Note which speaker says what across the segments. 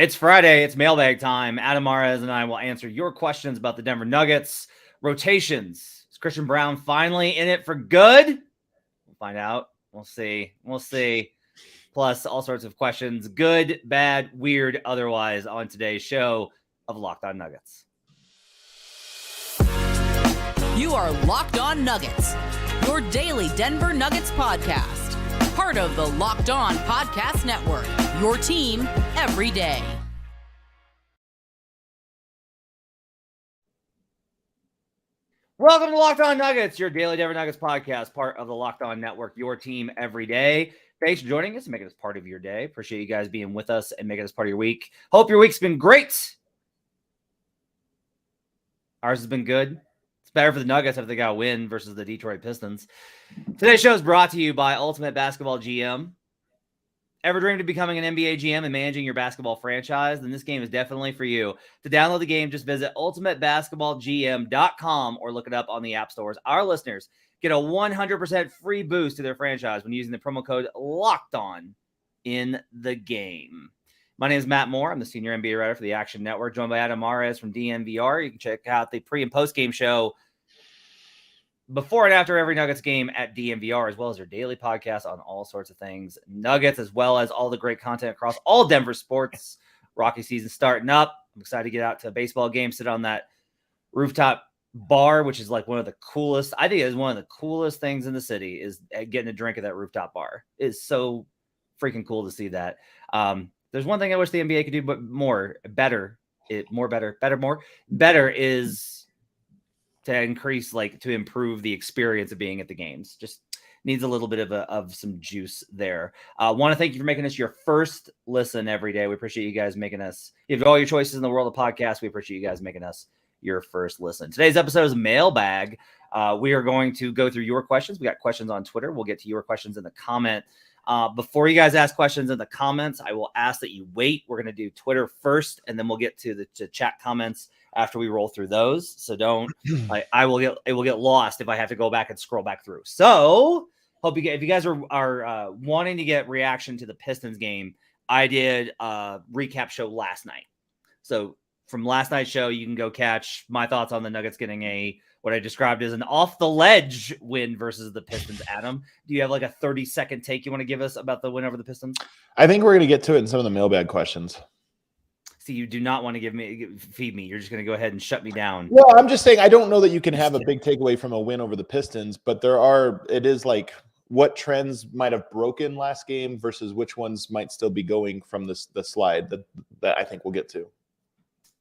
Speaker 1: It's Friday. It's mailbag time. Adam Mares and I will answer your questions about the Denver Nuggets. Rotations. Is Christian Braun finally in it for good? We'll find out. We'll see. Plus all sorts of questions, good, bad, weird, otherwise, on today's show of Locked On Nuggets.
Speaker 2: You are Locked On Nuggets, your daily Denver Nuggets podcast. Part of the Locked On Podcast Network, your team every day.
Speaker 1: Welcome to Locked On Nuggets, your daily Denver Nuggets podcast, part of the Locked On Network, your team every day. Thanks for joining us and making us part of your day. Appreciate you guys being with us and making us part of your week. Hope your week's been great. Ours has been good. It's better for the Nuggets if they got a win versus the Detroit Pistons. Today's show is brought to you by Ultimate Basketball GM. Ever dreamed of becoming an NBA GM and managing your basketball franchise? Then this game is definitely for you. To download the game, just visit ultimatebasketballgm.com or look it up on the app stores. Our listeners get a 100% free boost to their franchise when using the promo code LOCKEDON in the game. My name is Matt Moore. I'm the senior NBA writer for the Action Network, joined by Adam Mares from DNVR. You can check out the pre- and post-game show before and after every Nuggets game at DNVR, as well as their daily podcast on all sorts of things Nuggets, as well as all the great content across all Denver sports. Rocky season starting up. I'm excited to get out to a baseball game, sit on that rooftop bar, which is like one of the coolest. I think it is one of the coolest things in the city is getting a drink at that rooftop bar. It's so freaking cool to see that. There's one thing I wish the NBA could do, but better is to increase, to improve the experience of being at the games. Just needs a little bit of some juice there. Want to thank you for making us your first listen every day. We appreciate you guys making us. You have all your choices in the world of podcasts. We appreciate you guys making us your first listen. Today's episode is Mailbag. We are going to go through your questions. We got questions on Twitter. We'll get to your questions in the comment. Before you guys ask questions in the comments, I will ask that you wait. We're going to do Twitter first, and then we'll get to the chat comments after we roll through those. So don't, it will get lost if I have to go back and scroll back through. So hope you get, if you guys are wanting to get reaction to the Pistons game, I did a recap show last night. So from last night's show, you can go catch my thoughts on the Nuggets getting what I described as an off the ledge win versus the Pistons. Adam, do you have like a 30-second take you want to give us about the win over the Pistons?
Speaker 3: I think we're going to get to it in some of the mailbag questions.
Speaker 1: See, you do not want to feed me. You're just going to go ahead and shut me down.
Speaker 3: Well, I'm just saying, I don't know that you can have a big takeaway from a win over the Pistons, but it is like what trends might have broken last game versus which ones might still be going from the slide that I think we'll get to.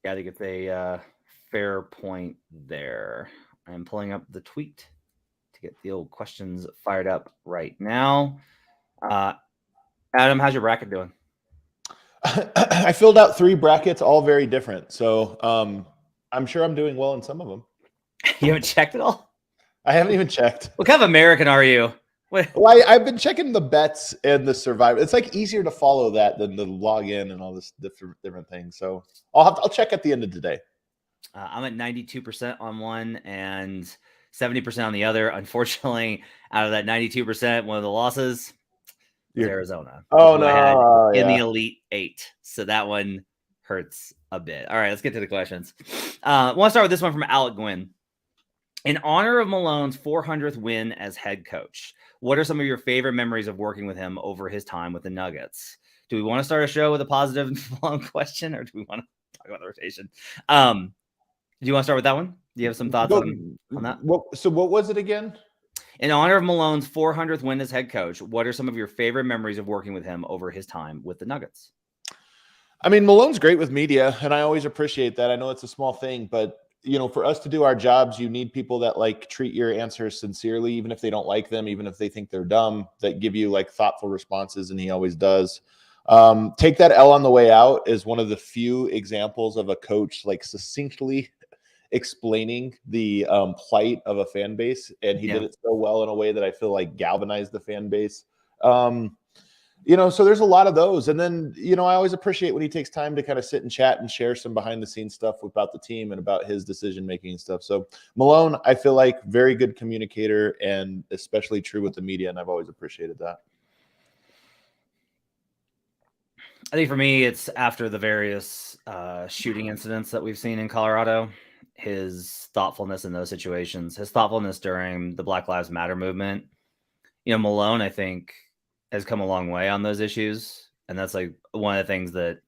Speaker 1: Yeah, I think it's a fair point there. I'm pulling up the tweet to get the old questions fired up right now. Adam, how's your bracket doing?
Speaker 3: I filled out 3 brackets, all very different. So I'm sure I'm doing well in some of them.
Speaker 1: You haven't checked it all?
Speaker 3: I haven't even checked.
Speaker 1: What kind of American are you?
Speaker 3: Well, I've been checking the bets and the survivor. It's like easier to follow that than to log in and all this different things. So I'll check at the end of today.
Speaker 1: I'm at 92% on one and 70% on the other. Unfortunately, out of that 92%, one of the losses is Arizona.
Speaker 3: Oh, no.
Speaker 1: In the Elite 8. So that one hurts a bit. All right, let's get to the questions. I want to start with this one from Alec Gwynn. In honor of Malone's 400th win as head coach, what are some of your favorite memories of working with him over his time with the Nuggets? Do we want to start a show with a positive Malone question, or do we want to talk about the rotation? Do you want to start with that one? Do you have some thoughts on that?
Speaker 3: So what was it again?
Speaker 1: In honor of Malone's 400th win as head coach, what are some of your favorite memories of working with him over his time with the Nuggets?
Speaker 3: I mean, Malone's great with media, and I always appreciate that. I know it's a small thing, but for us to do our jobs, you need people that treat your answers sincerely, even if they don't like them, even if they think they're dumb, that give you thoughtful responses. And he always does. Take that L on the way out is one of the few examples of a coach succinctly explaining the plight of a fan base. And he did it so well in a way that I feel galvanized the fan base. So there's a lot of those. And then, I always appreciate when he takes time to kind of sit and chat and share some behind the scenes stuff about the team and about his decision-making and stuff. So Malone, I feel very good communicator and especially true with the media. And I've always appreciated that.
Speaker 1: I think for me, it's after the various shooting incidents that we've seen in Colorado, his thoughtfulness in those situations, his thoughtfulness during the Black Lives Matter movement. Malone, I think, has come a long way on those issues. And that's like one of the things that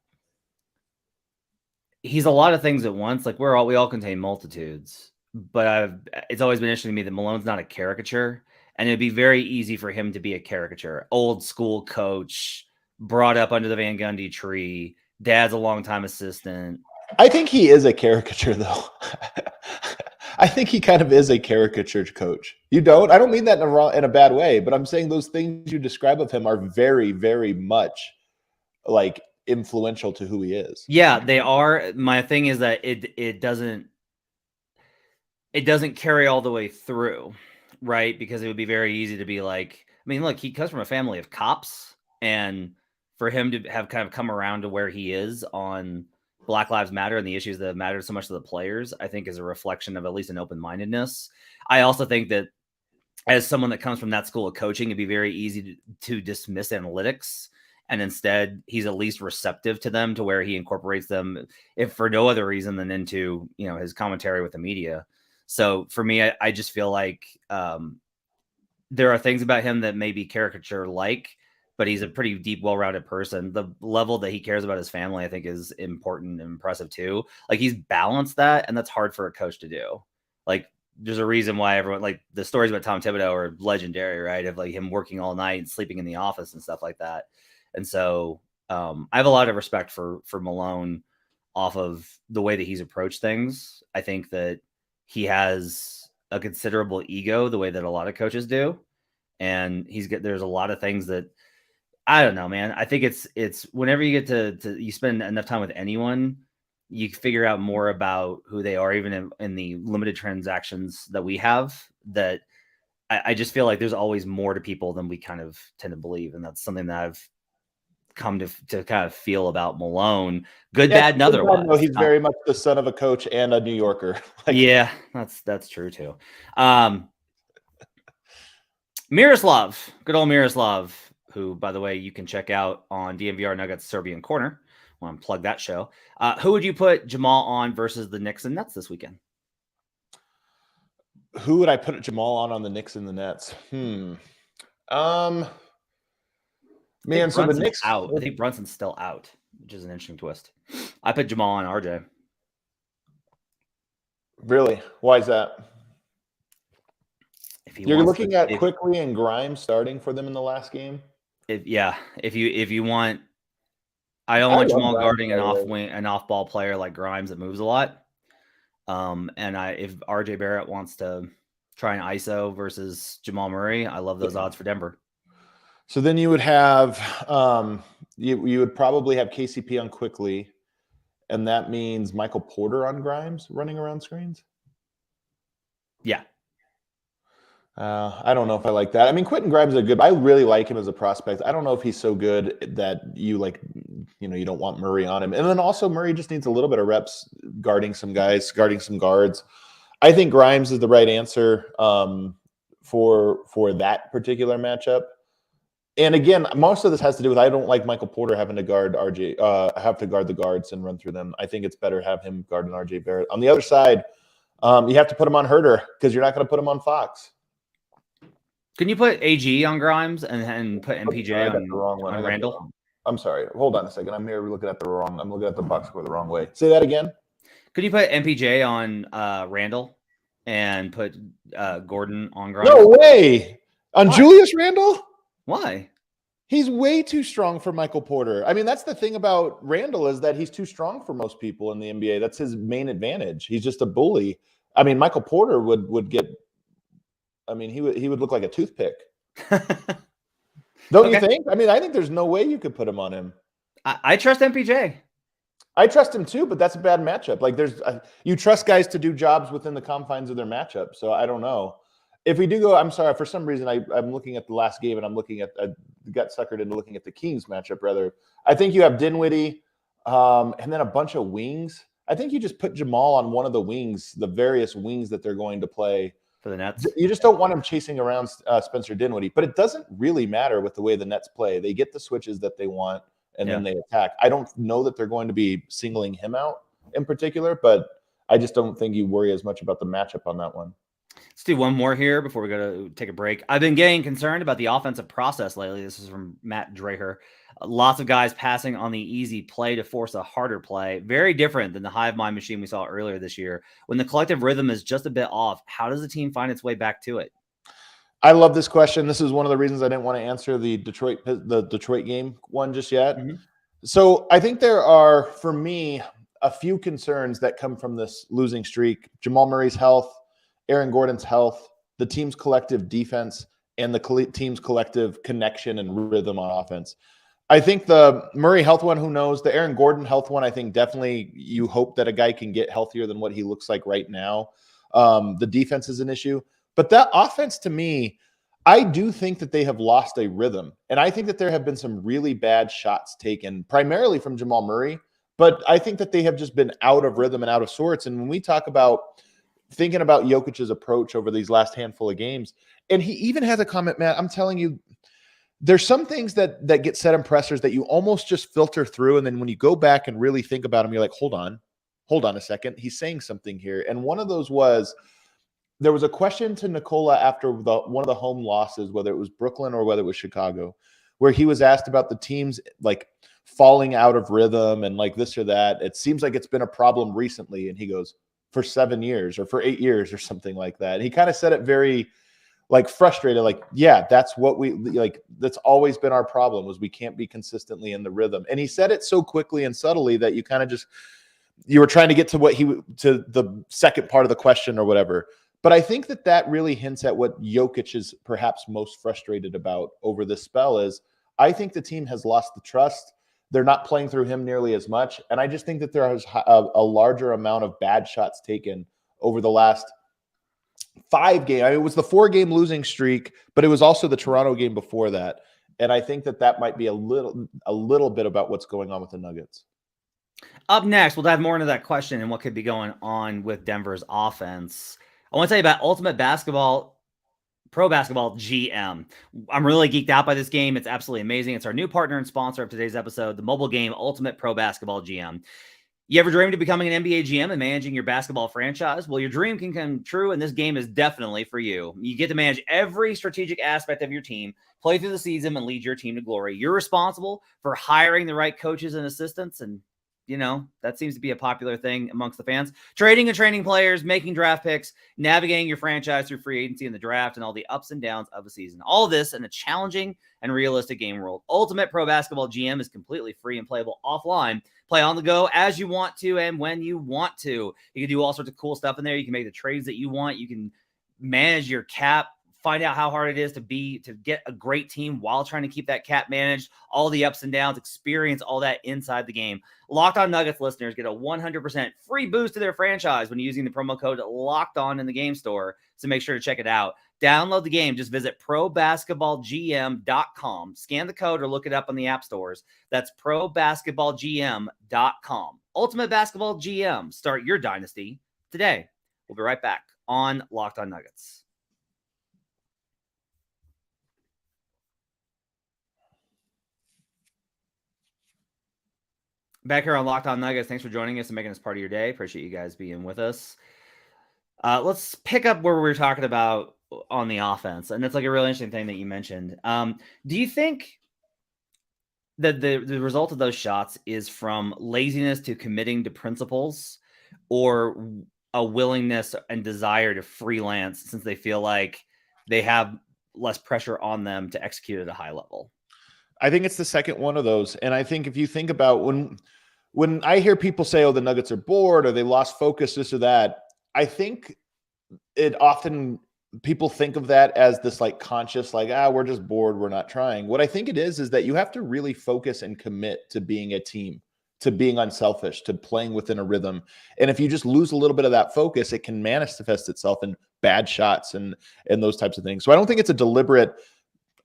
Speaker 1: he's a lot of things at once. Like we all contain multitudes, but it's always been interesting to me that Malone's not a caricature, and it'd be very easy for him to be a caricature. Old school coach, brought up under the Van Gundy tree. Dad's a longtime assistant.
Speaker 3: I think he is a caricature, though. I think he kind of is a caricature coach. You don't? I don't mean that in a bad way, but I'm saying those things you describe of him are very, very much like influential to who he is.
Speaker 1: Yeah, they are. My thing is that it doesn't carry all the way through, right? Because it would be very easy to be like, I mean, look, he comes from a family of cops, and for him to have kind of come around to where he is on Black Lives Matter and the issues that matter so much to the players, I think is a reflection of at least an open-mindedness. I also think that as someone that comes from that school of coaching, it'd be very easy to dismiss analytics. And instead, he's at least receptive to them, to where he incorporates them, if for no other reason than into, his commentary with the media. So for me, I just feel like there are things about him that may be caricature-like, but he's a pretty deep, well-rounded person. The level that he cares about his family, I think, is important and impressive too. Like he's balanced that, and that's hard for a coach to do. Like there's a reason why everyone, like the stories about Tom Thibodeau are legendary, right? Of like him working all night and sleeping in the office and stuff like that. And so I have a lot of respect for Malone off of the way that he's approached things. I think that he has a considerable ego, the way that a lot of coaches do. And there's a lot of things that, I don't know, man. I think it's whenever you get to you spend enough time with anyone, you figure out more about who they are, even in the limited transactions that we have, that I just feel like there's always more to people than we kind of tend to believe. And that's something that I've come to kind of feel about Malone. Good, bad, and otherwise.
Speaker 3: No, he's very much the son of a coach and a New Yorker.
Speaker 1: Yeah, that's true too. Miroslav, good old Miroslav, who, by the way, you can check out on DNVR Nuggets Serbian Corner. I want to plug that show. Who would you put Jamal on versus the Knicks and Nets this weekend?
Speaker 3: Who would I put Jamal on the Knicks and the Nets? Man, so the Knicks
Speaker 1: out. I think Brunson's still out, which is an interesting twist. I put Jamal on RJ.
Speaker 3: Really? Why is that? You're looking at Quickly and Grimes starting for them in the last game.
Speaker 1: If you want, I don't want Jamal guarding an off-ball player like Grimes that moves a lot. If RJ Barrett wants to try an ISO versus Jamal Murray, I love those odds for Denver.
Speaker 3: So then you would have you would probably have KCP on Quickly, and that means Michael Porter on Grimes running around screens.
Speaker 1: Yeah.
Speaker 3: I don't know if I like that. I mean, Quentin Grimes is a good. I really like him as a prospect. I don't know if he's so good that you don't want Murray on him. And then also Murray just needs a little bit of reps guarding some guys, guarding some guards. I think Grimes is the right answer for that particular matchup. And again, most of this has to do with I don't like Michael Porter having to guard RJ, have to guard the guards and run through them. I think it's better have him guard an RJ Barrett. On the other side, you have to put him on Herter because you're not going to put him on Fox.
Speaker 1: Can you put AG on Grimes and put MPJ on Randall?
Speaker 3: I'm sorry. Hold on a second. I'm looking at the box score the wrong way. Say that again.
Speaker 1: Could you put MPJ on Randall and put Gordon on Grimes?
Speaker 3: No way. On Why? Julius Randle?
Speaker 1: Why?
Speaker 3: He's way too strong for Michael Porter. I mean, that's the thing about Randall is that he's too strong for most people in the NBA. That's his main advantage. He's just a bully. I mean, Michael Porter would get. I mean, he would look like a toothpick. Don't you think? I mean, I think there's no way you could put him on him.
Speaker 1: I trust MPJ.
Speaker 3: I trust him too, but that's a bad matchup. Like you trust guys to do jobs within the confines of their matchup. So I don't know. If we do go, I'm sorry, for some reason I'm looking at the last game and I'm looking at got suckered into looking at the Kings matchup rather. I think you have Dinwiddie and then a bunch of wings. I think you just put Jamal on one of the wings, the various wings that they're going to play.
Speaker 1: For the Nets?
Speaker 3: You just don't want him chasing around Spencer Dinwiddie. But it doesn't really matter with the way the Nets play. They get the switches that they want. and then they attack. I don't know that they're going to be singling him out in particular, but I just don't think you worry as much about the matchup on that one.
Speaker 1: Let's do one more here before we go to take a break. I've been getting concerned about the offensive process lately. This is from Matt Dreher. Lots of guys passing on the easy play to force a harder play. Very different than the hive mind machine we saw earlier this year. When the collective rhythm is just a bit off, how does the team find its way back to it?
Speaker 3: I love this question. This is one of the reasons I didn't want to answer the Detroit game one just yet. Mm-hmm. So I think there are, for me, a few concerns that come from this losing streak. Jamal Murray's health, Aaron Gordon's health, the team's collective defense, and the team's collective connection and rhythm on offense. I think the Murray health one, who knows? The Aaron Gordon health one, I think definitely you hope that a guy can get healthier than what he looks like right now. The defense is an issue. But that offense, to me, I do think that they have lost a rhythm. And I think that there have been some really bad shots taken, primarily from Jamal Murray. But I think that they have just been out of rhythm and out of sorts. And when we talk about thinking about Jokic's approach over these last handful of games, and he even has a comment, Matt, I'm telling you, there's some things that get set in pressers that you almost just filter through. And then when you go back and really think about them, you're like, hold on a second. He's saying something here. And one of those was, there was a question to Nikola after one of the home losses, whether it was Brooklyn or whether it was Chicago, where he was asked about the teams like falling out of rhythm and like this or that. It seems like it's been a problem recently. And he goes, for 7 years or for 8 years or something like that. And he kind of said it very like frustrated, like, yeah, that's what we like. That's always been our problem, was we can't be consistently in the rhythm. And he said it so quickly and subtly that you kind of just, you were trying to get to to the second part of the question or whatever. But I think that really hints at what Jokic is perhaps most frustrated about over this spell is I think the team has lost the trust. They're not playing through him nearly as much. And I just think that there is a larger amount of bad shots taken over the last 5 games. I mean, it was the 4-game losing streak, but it was also the Toronto game before that. And I think that might be a little bit about what's going on with the Nuggets.
Speaker 1: Up next, we'll dive more into that question and what could be going on with Denver's offense. I want to tell you about Ultimate Basketball, Pro Basketball GM. I'm really geeked out by this game. It's absolutely amazing. It's our new partner and sponsor of today's episode, the mobile game Ultimate Pro Basketball GM. You ever dreamed of becoming an NBA GM and managing your basketball franchise? Well, your dream can come true, and this game is definitely for you. You get to manage every strategic aspect of your team, play through the season, and lead your team to glory. You're responsible for hiring the right coaches and assistants, and you know, that seems to be a popular thing amongst the fans. Trading and training players, making draft picks, navigating your franchise through free agency and the draft, and all the ups and downs of a season. All of this in a challenging and realistic game world. Ultimate Pro Basketball GM is completely free and playable offline. Play on the go as you want to and when you want to. You can do all sorts of cool stuff in there. You can make the trades that you want. You can manage your cap. Find out how hard it is to get a great team while trying to keep that cap managed, all the ups and downs, experience all that inside the game. Locked On Nuggets listeners get a 100% free boost to their franchise when using the promo code Locked On in the game store. So make sure to check it out. Download the game. Just visit probasketballgm.com. Scan the code or look it up on the app stores. That's probasketballgm.com. Ultimate Basketball GM. Start your dynasty today. We'll be right back on Locked On Nuggets. Back here on Locked On Nuggets. Thanks for joining us and making us part of your day. Appreciate you guys being with us. Let's pick up where we were talking about on the offense. And it's like a really interesting thing that you mentioned. Do you think that the result of those shots is from laziness to committing to principles, or a willingness and desire to freelance since they feel like they have less pressure on them to execute at a high level?
Speaker 3: I think it's the second one of those. And I think if you think about when I hear people say, oh, the Nuggets are bored or they lost focus, this or that, I think it often people think of that as this like conscious, like, we're just bored, we're not trying. What I think it is that you have to really focus and commit to being a team, to being unselfish, to playing within a rhythm. And if you just lose a little bit of that focus, it can manifest itself in bad shots and those types of things. So I don't think it's a deliberate,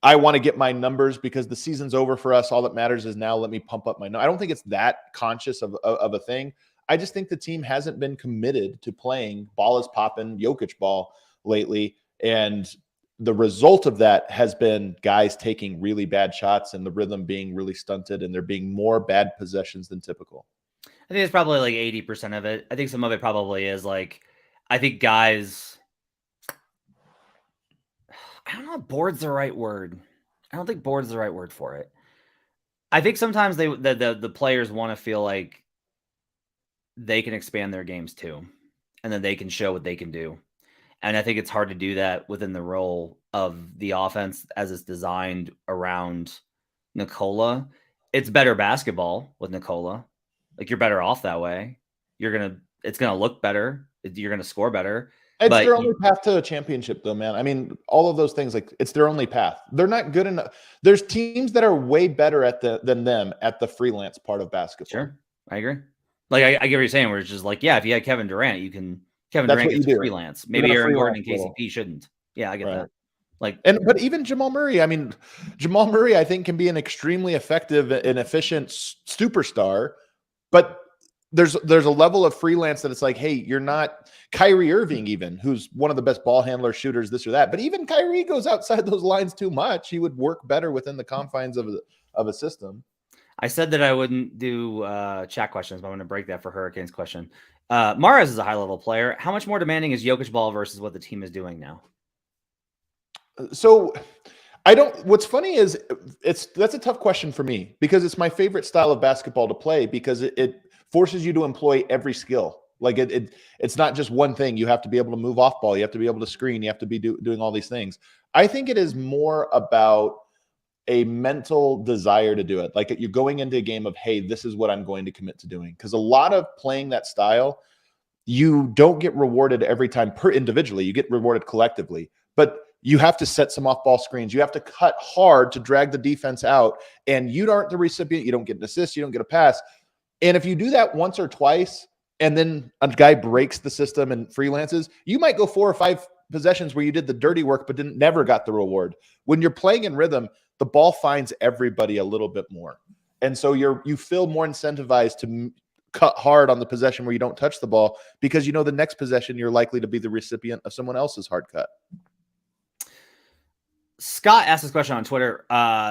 Speaker 3: I want to get my numbers because the season's over for us. All that matters is now let me pump up my numbers. I don't think it's that conscious of a thing. I just think the team hasn't been committed to playing ball is popping, Jokic ball lately. And the result of that has been guys taking really bad shots and the rhythm being really stunted, and there being more bad possessions than typical.
Speaker 1: I think it's probably like 80% of it. I think some of it probably is like, I think guys, I don't know if bored's the right word. I don't think bored's the right word for it. I think sometimes the players want to feel like they can expand their games too, and then they can show what they can do. And I think it's hard to do that within the role of the offense as it's designed around Nikola. It's better basketball with Nikola. Like, you're better off that way. It's gonna look better. You're gonna score better.
Speaker 3: It's
Speaker 1: But
Speaker 3: their only path to a championship, though, man. I mean, all of those things, like, it's their only path. They're not good enough. There's teams that are way better than them at the freelance part of basketball.
Speaker 1: Sure, I agree. Like, I get what you're saying, where it's just like, yeah, if you had Kevin Durant, Kevin
Speaker 3: That's
Speaker 1: Durant
Speaker 3: what you
Speaker 1: gets to
Speaker 3: do.
Speaker 1: freelance.
Speaker 3: You're
Speaker 1: Maybe
Speaker 3: gonna
Speaker 1: Aaron Gordon and
Speaker 3: freelance
Speaker 1: KCP shouldn't. Yeah, I get
Speaker 3: Right.
Speaker 1: that. Like,
Speaker 3: but even Jamal Murray, I mean, Jamal Murray, I think, can be an extremely effective and efficient superstar, but there's a level of freelance that it's like, hey, you're not Kyrie Irving, even, who's one of the best ball handler shooters, this or that. But even Kyrie goes outside those lines too much. He would work better within the confines of a system.
Speaker 1: I said that I wouldn't do chat questions, but I'm going to break that for Hurricanes question. Mahrez is a high-level player. How much more demanding is Jokic ball versus what the team is doing now?
Speaker 3: So what's funny is that's a tough question for me, because it's my favorite style of basketball to play, because it forces you to employ every skill. Like, it's not just one thing. You have to be able to move off ball. You have to be able to screen. You have to be doing all these things. I think it is more about a mental desire to do it. Like, you're going into a game of, hey, this is what I'm going to commit to doing. Because a lot of playing that style, you don't get rewarded every time individually. You get rewarded collectively. But you have to set some off-ball screens. You have to cut hard to drag the defense out, and you aren't the recipient. You don't get an assist. You don't get a pass. And if you do that once or twice, and then a guy breaks the system and freelances, you might go 4 or 5 possessions where you did the dirty work but never got the reward. When you're playing in rhythm, the ball finds everybody a little bit more. And so you feel more incentivized to cut hard on the possession where you don't touch the ball, because you know the next possession you're likely to be the recipient of someone else's hard cut.
Speaker 1: Scott asked this question on Twitter.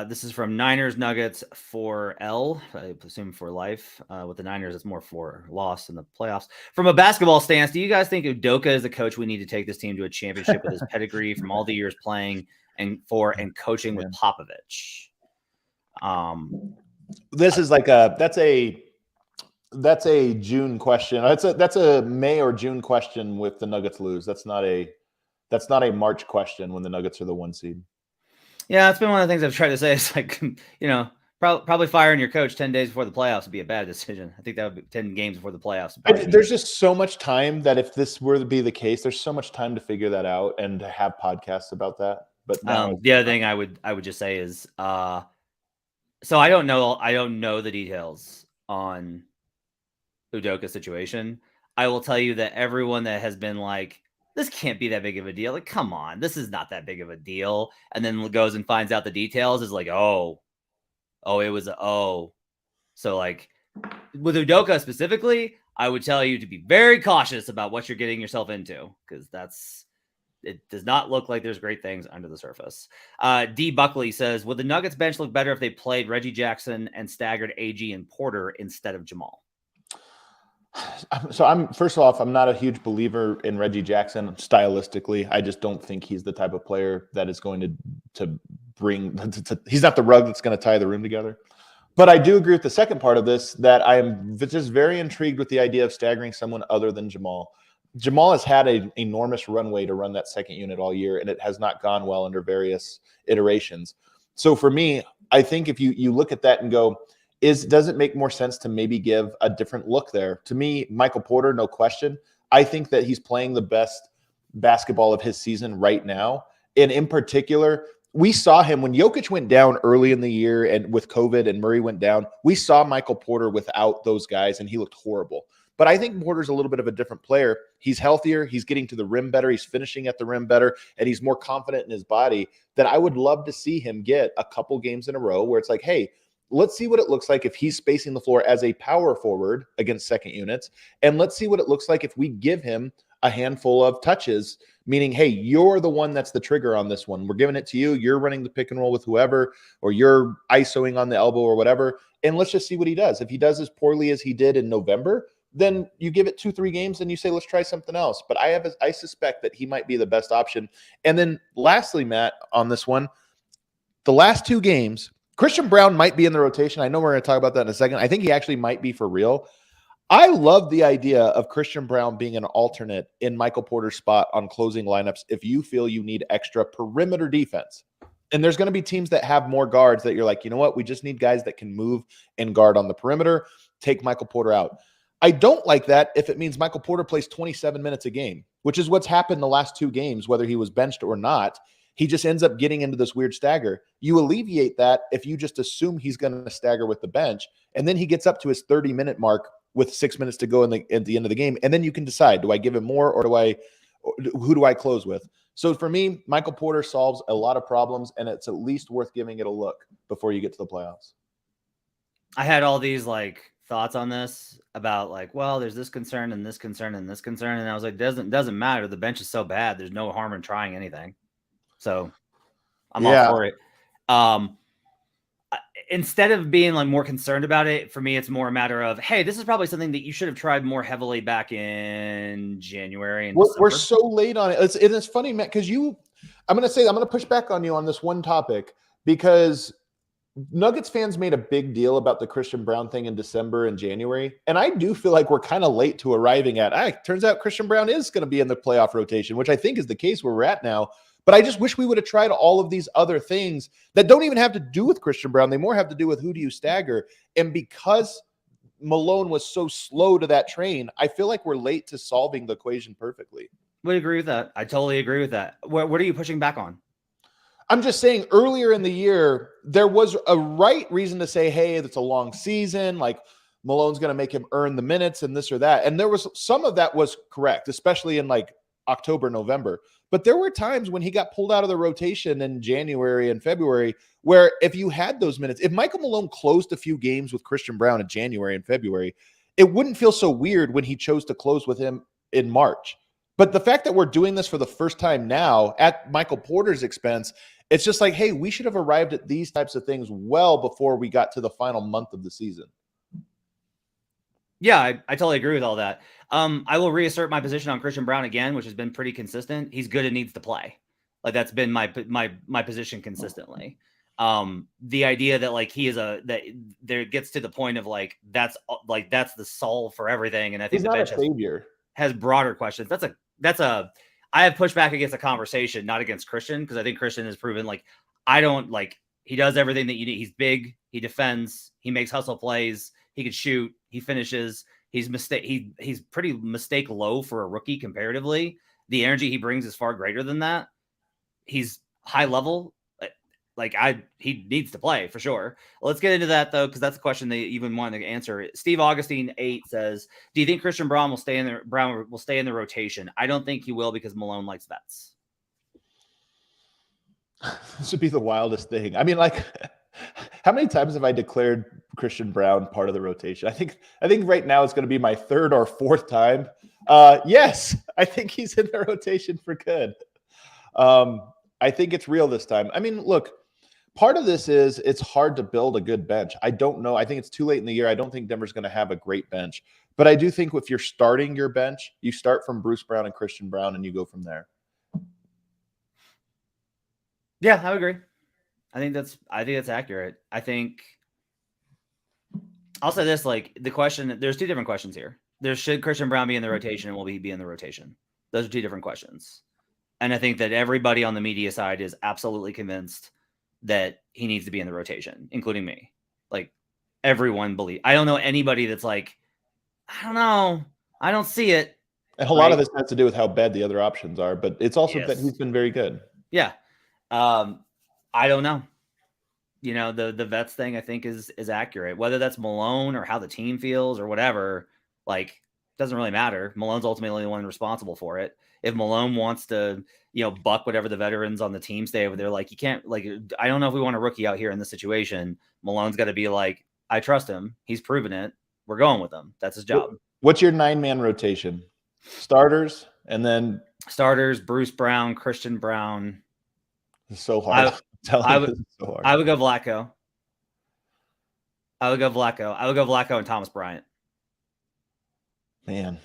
Speaker 1: This is from Niners Nuggets for L, I assume for life. With the Niners, it's more for loss in the playoffs. From a basketball stance, do you guys think Udoka is the coach we need to take this team to a championship with his pedigree from all the years playing and coaching with Popovich?
Speaker 3: This is like that's a June question. That's a May or June question with the Nuggets lose. That's not a March question when the Nuggets are the 1 seed.
Speaker 1: Yeah, it's been one of the things I've tried to say. It's like, probably firing your coach 10 days before the playoffs would be a bad decision. I think that would be 10 games before the playoffs.
Speaker 3: There's just so much time that if this were to be the case, there's so much time to figure that out and to have podcasts about that. But
Speaker 1: the other thing I would just say is, so I don't know the details on Udoka's situation. I will tell you that everyone that has been like, this can't be that big of a deal. Like, come on, this is not that big of a deal. And then goes and finds out the details is like, oh, it was So, like, with Udoka specifically, I would tell you to be very cautious about what you're getting yourself into, because it does not look like there's great things under the surface. D. Buckley says, would the Nuggets bench look better if they played Reggie Jackson and staggered AG and Porter instead of Jamal?
Speaker 3: So first off, I'm not a huge believer in Reggie Jackson stylistically. I just don't think he's the type of player that is going to bring. He's not the rug that's going to tie the room together. But I do agree with the second part of this, that I am just very intrigued with the idea of staggering someone other than Jamal. Jamal has had an enormous runway to run that second unit all year, and it has not gone well under various iterations. So for me, I think if you look at that and go, does it make more sense to maybe give a different look there? To me, Michael Porter, no question. I think that he's playing the best basketball of his season right now. And in particular, we saw him when Jokic went down early in the year and with COVID and Murray went down, we saw Michael Porter without those guys and he looked horrible. But I think Porter's a little bit of a different player. He's healthier. He's getting to the rim better. He's finishing at the rim better. And he's more confident in his body, that I would love to see him get a couple games in a row where it's like, hey, let's see what it looks like if he's spacing the floor as a power forward against second units. And let's see what it looks like if we give him a handful of touches, meaning, hey, you're the one that's the trigger on this one. We're giving it to you. You're running the pick and roll with whoever, or you're ISOing on the elbow or whatever. And let's just see what he does. If he does as poorly as he did in November, then you give it 2-3 games and you say, let's try something else. But I suspect that he might be the best option. And then lastly, Matt, on this one, the last 2 games, Christian Braun might be in the rotation. I know we're going to talk about that in a second. I think he actually might be for real. I love the idea of Christian Braun being an alternate in Michael Porter's spot on closing lineups if you feel you need extra perimeter defense. And there's going to be teams that have more guards that you're like, you know what? We just need guys that can move and guard on the perimeter. Take Michael Porter out. I don't like that if it means Michael Porter plays 27 minutes a game, which is what's happened the last 2 games, whether he was benched or not. He just ends up getting into this weird stagger. You alleviate that if you just assume he's going to stagger with the bench, and then he gets up to his 30-minute mark with 6 minutes to go at the end of the game, and then you can decide, do I give him more or who do I close with? So for me, Michael Porter solves a lot of problems, and it's at least worth giving it a look before you get to the playoffs.
Speaker 1: I had all these thoughts on this about well, there's this concern and this concern and this concern, and I was like, doesn't matter. The bench is so bad. There's no harm in trying anything. So I'm all for it. Instead of being more concerned about it, for me, it's more a matter of, hey, this is probably something that you should have tried more heavily back in January. And
Speaker 3: we're so late on it. It's funny, Matt, because I'm going to push back on you on this one topic, because Nuggets fans made a big deal about the Christian Braun thing in December and January. And I do feel like we're kind of late to arriving at, turns out Christian Braun is going to be in the playoff rotation, which I think is the case where we're at now. But I just wish we would have tried all of these other things that don't even have to do with Christian Braun. They more have to do with who do you stagger. And because Malone was so slow to that train, I feel like we're late to solving the equation perfectly.
Speaker 1: Would agree with that. I totally agree with that. What are you pushing back on?
Speaker 3: I'm just saying earlier in the year, there was a right reason to say, hey, it's a long season. Malone's going to make him earn the minutes and this or that. And there was some of that was correct, especially in October, November. But there were times when he got pulled out of the rotation in January and February where if you had those minutes, if Michael Malone closed a few games with Christian Braun in January and February, it wouldn't feel so weird when he chose to close with him in March. But the fact that we're doing this for the first time now at Michael Porter's expense, it's just hey, we should have arrived at these types of things well before we got to the final month of the season.
Speaker 1: Yeah, I totally agree with all that. I will reassert my position on Christian Braun again, which has been pretty consistent. He's good and needs to play. That's been my position consistently. The idea that he is that there gets to the point of that's the solve for everything, and I think
Speaker 3: he's not a savior.
Speaker 1: Has broader questions. I have pushed back against a conversation, not against Christian, because I think Christian has proven he does everything that you need. He's big, he defends, he makes hustle plays, he can shoot, he finishes. He's pretty mistake low for a rookie comparatively. The energy he brings is far greater than that. He's high level. He needs to play for sure. Let's get into that though, because that's a question they even wanted to answer. Steve Augustine 8 says, "Do you think Christian Braun will stay in the rotation? I don't think he will because Malone likes vets."
Speaker 3: This would be the wildest thing. I mean, how many times have I declared Christian Braun part of the rotation? I think right now it's going to be my 3rd or 4th time. Yes, I think he's in the rotation for good. I think it's real this time. I mean, look, part of this is it's hard to build a good bench. I don't know. I think it's too late in the year. I don't think Denver's going to have a great bench. But I do think if you're starting your bench, you start from Bruce Brown and Christian Braun and you go from there.
Speaker 1: Yeah, I would agree. I think that's accurate. I think I'll say this, the question, there's 2 different questions here. Should Christian Braun be in the rotation and will he be in the rotation? Those are 2 different questions. And I think that everybody on the media side is absolutely convinced that he needs to be in the rotation, including me. Everyone believes. I don't know anybody that's I don't know. I don't see it.
Speaker 3: And a lot of this has to do with how bad the other options are, but it's also that he's been very good.
Speaker 1: Yeah. I don't know. The vets thing I think is accurate. Whether that's Malone or how the team feels or whatever, doesn't really matter. Malone's ultimately the one responsible for it. If Malone wants to, buck whatever the veterans on the team say over there, you can't, I don't know if we want a rookie out here in this situation. Malone's got to be I trust him. He's proven it. We're going with him. That's his job.
Speaker 3: What's your 9-man rotation? Starters And then
Speaker 1: starters: Bruce Brown, Christian Braun.
Speaker 3: It's so hard.
Speaker 1: I would go Vlatko. I would go Vlatko and Thomas Bryant.
Speaker 3: Man.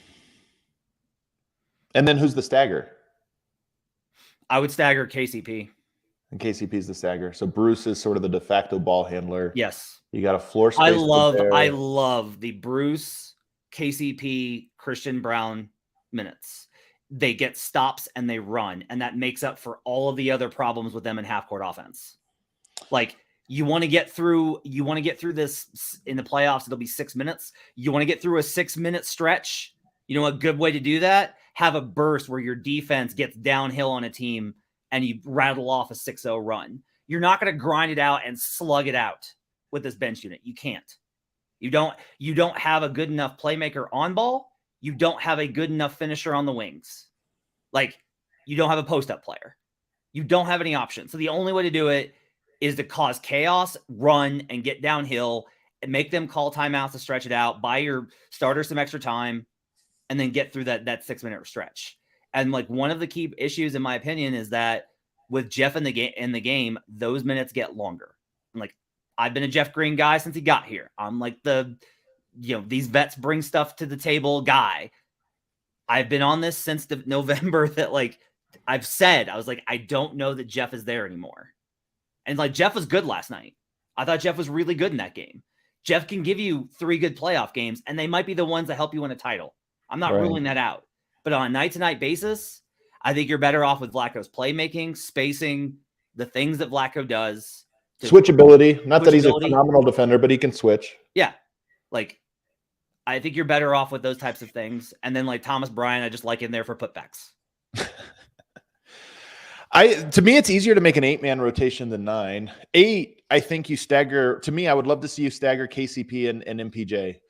Speaker 3: And then who's the stagger?
Speaker 1: I would stagger KCP.
Speaker 3: And KCP's the stagger. So Bruce is sort of the de facto ball handler.
Speaker 1: Yes.
Speaker 3: You got a floor space.
Speaker 1: I love the Bruce, KCP, Christian Braun minutes. They get stops and they run, and that makes up for all of the other problems with them in half court offense. Like, you want to get through this in the playoffs. It'll be 6 minutes. You want to get through a 6-minute stretch. You know, a good way to do that, have a burst where your defense gets downhill on a team and you rattle off a 6-0 run. You're not going to grind it out and slug it out with this bench unit. You can't. You don't have a good enough playmaker on ball. You don't have a good enough finisher on the wings. Like, you don't have a post-up player. You don't have any options. So the only way to do it is to cause chaos, run, and get downhill, and make them call timeouts to stretch it out, buy your starter some extra time, and then get through that 6-minute stretch. And like, one of the key issues, in my opinion, is that with Jeff in the game, those minutes get longer. And like, I've been a Jeff Green guy since he got here. I'm like these vets bring stuff to the table guy. I've been on this since November that, like, I've said, I was like, I don't know that Jeff is there anymore. And like, Jeff was good last night. I thought Jeff was really good in that game. Jeff can give you 3 good playoff games, and they might be the ones that help you win a title. I'm not ruling that out. But on a night-to-night basis, I think you're better off with Vlatko's playmaking, spacing, the things that Vlatko does.
Speaker 3: Switchability. Not that he's a phenomenal defender, but he can switch.
Speaker 1: Yeah. Like, I think you're better off with those types of things. And then, like, Thomas Bryant, I just like in there for putbacks.
Speaker 3: To me, it's easier to make an 8-man rotation than 9. 8, I think you stagger. To me, I would love to see you stagger KCP and MPJ.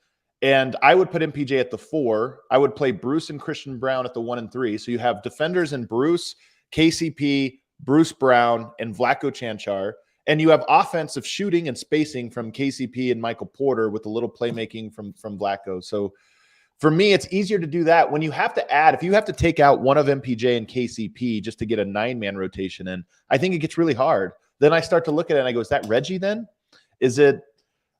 Speaker 3: And I would put MPJ at the 4. I would play Bruce and Christian Braun at the 1 and 3. So you have defenders in Bruce, KCP, Bruce Brown, and Vlatko Cancar. And you have offensive shooting and spacing from KCP and Michael Porter with a little playmaking from Vlatko. So for me, it's easier to do that when you have to add. If you have to take out one of MPJ and KCP just to get a 9-man rotation in, I think it gets really hard. Then I start to look at it and I go, is that Reggie then? Is it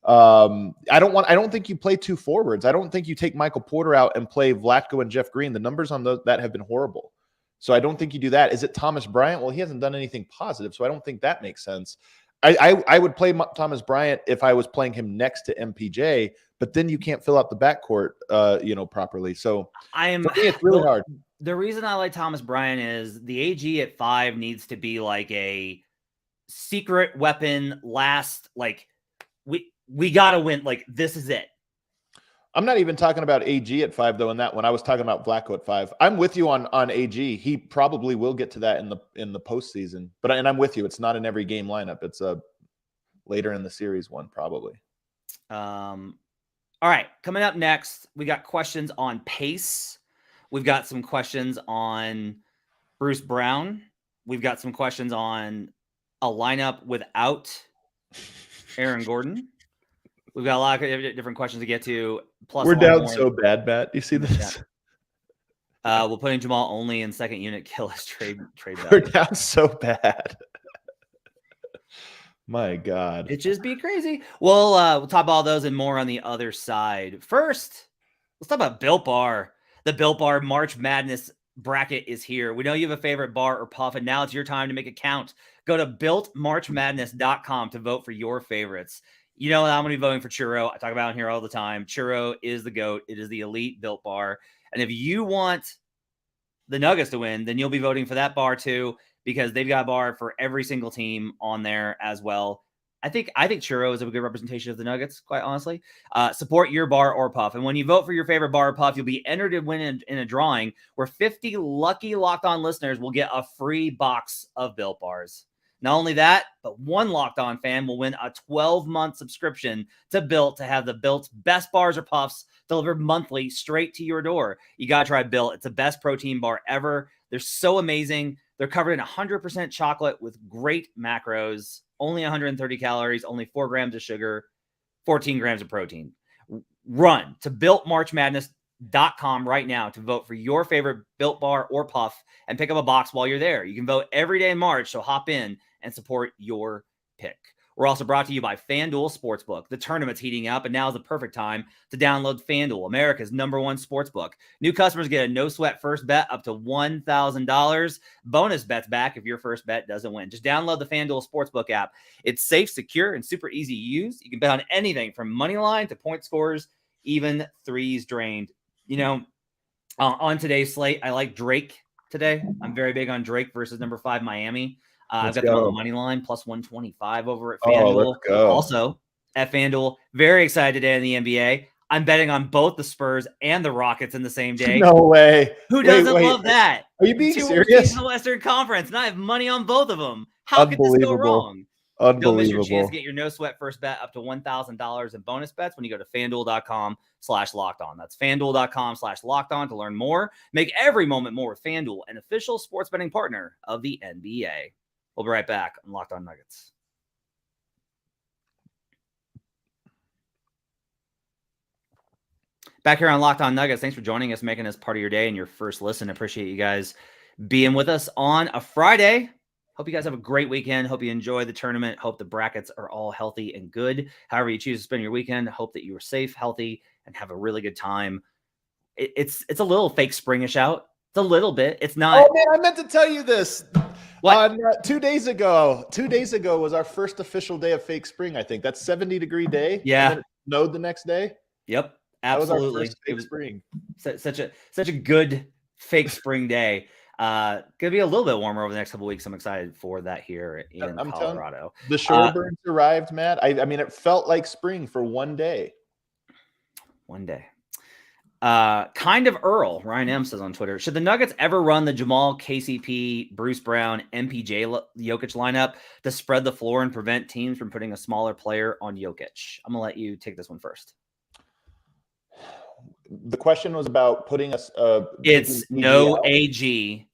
Speaker 3: I don't think you play 2 forwards. I don't think you take Michael Porter out and play Vlatko and Jeff Green. The numbers on that have been horrible. So I don't think you do that. Is it Thomas Bryant? Well, he hasn't done anything positive, so I don't think that makes sense. I would play Thomas Bryant if I was playing him next to MPJ, but then you can't fill out the backcourt, properly. So for me, it's really hard.
Speaker 1: The reason I like Thomas Bryant is the AG at 5 needs to be like a secret weapon last, like, we got to win. Like, this is it.
Speaker 3: I'm not even talking about AG at 5 though. In that one, I was talking about Vlatko at 5. I'm with you on AG. He probably will get to that in the postseason. And I'm with you. It's not in every game lineup. It's a later in the series one probably.
Speaker 1: All right, coming up next, we got questions on pace. We've got some questions on Bruce Brown. We've got some questions on a lineup without Aaron Gordon. We've got a lot of different questions to get to. Plus,
Speaker 3: we're down so bad, Matt. You see this?
Speaker 1: Yeah. We'll put in Jamal only in second unit. Kill his trade.
Speaker 3: We're down so bad. My God,
Speaker 1: it just be crazy. We'll talk about all those and more on the other side. First, let's talk about Built Bar. The Built Bar March Madness bracket is here. We know you have a favorite bar or puff, and now it's your time to make it count. Go to builtmarchmadness.com to vote for your favorites. You know, I'm going to be voting for Churro. I talk about it here all the time. Churro is the GOAT. It is the elite Built Bar. And if you want the Nuggets to win, then you'll be voting for that bar too, because they've got a bar for every single team on there as well. I think Churro is a good representation of the Nuggets, quite honestly. Support your bar or puff. And when you vote for your favorite bar or puff, you'll be entered to win in a drawing where 50 lucky Locked On listeners will get a free box of Built Bars. Not only that, but one Locked On fan will win a 12-month subscription to Built to have the Built's best bars or puffs delivered monthly straight to your door. You got to try Built. It's the best protein bar ever. They're so amazing. They're covered in 100% chocolate with great macros, only 130 calories, only 4 grams of sugar, 14 grams of protein. Run to builtmarchmadness.com FanDuel.com right now to vote for your favorite Built Bar or Puff and pick up a box while you're there. You can vote every day in March, so hop in and support your pick. We're also brought to you by FanDuel Sportsbook. The tournament's heating up, and now is the perfect time to download FanDuel, America's #1 sportsbook. New customers get a no-sweat first bet up to $1,000. Bonus bets back if your first bet doesn't win. Just download the FanDuel Sportsbook app. It's safe, secure, and super easy to use. You can bet on anything from money line to point scores, even threes drained. On today's slate, I like Drake today. I'm very big on Drake versus number 5 Miami. I've got them on the money line, plus 125 over at FanDuel. Also, at FanDuel, very excited today in the NBA. I'm betting on both the Spurs and the Rockets in the same day.
Speaker 3: No way.
Speaker 1: Who doesn't love that?
Speaker 3: Are you being
Speaker 1: 2
Speaker 3: serious?
Speaker 1: in the Western Conference, and I have money on both of them. How could this go wrong?
Speaker 3: Unbelievable.
Speaker 1: Don't miss your chance to get your no-sweat first bet up to $1,000 in bonus bets when you go to FanDuel.com/lockedon. That's FanDuel.com/lockedon to learn more. Make every moment more with FanDuel, an official sports betting partner of the NBA. We'll be right back on Locked On Nuggets. Back here on Locked On Nuggets. Thanks for joining us, making us part of your day and your first listen. Appreciate you guys being with us on a Friday. Hope you guys have a great weekend. Hope you enjoy the tournament. Hope the brackets are all healthy and good. However you choose to spend your weekend, hope that you are safe, healthy, and have a really good time. It's a little fake springish out. It's a little bit. It's not.
Speaker 3: Oh man, I meant to tell you this.
Speaker 1: What?
Speaker 3: 2 days ago was our first official day of fake spring. I think that's 70-degree day.
Speaker 1: Yeah.
Speaker 3: And then it snowed the next day.
Speaker 1: Yep. Absolutely.
Speaker 3: That was our first fake spring.
Speaker 1: Such a good fake spring day. Gonna be a little bit warmer over the next couple of weeks. I'm excited for that here in Colorado.
Speaker 3: The shore burns arrived, Matt. I mean, it felt like spring for one day.
Speaker 1: One day. Kind of Earl, Ryan M says on Twitter, should the Nuggets ever run the Jamal, KCP, Bruce Brown, MPJ Jokic lineup to spread the floor and prevent teams from putting a smaller player on Jokic? I'm gonna let you take this one first.
Speaker 3: The question was about putting us.
Speaker 1: It's no AG,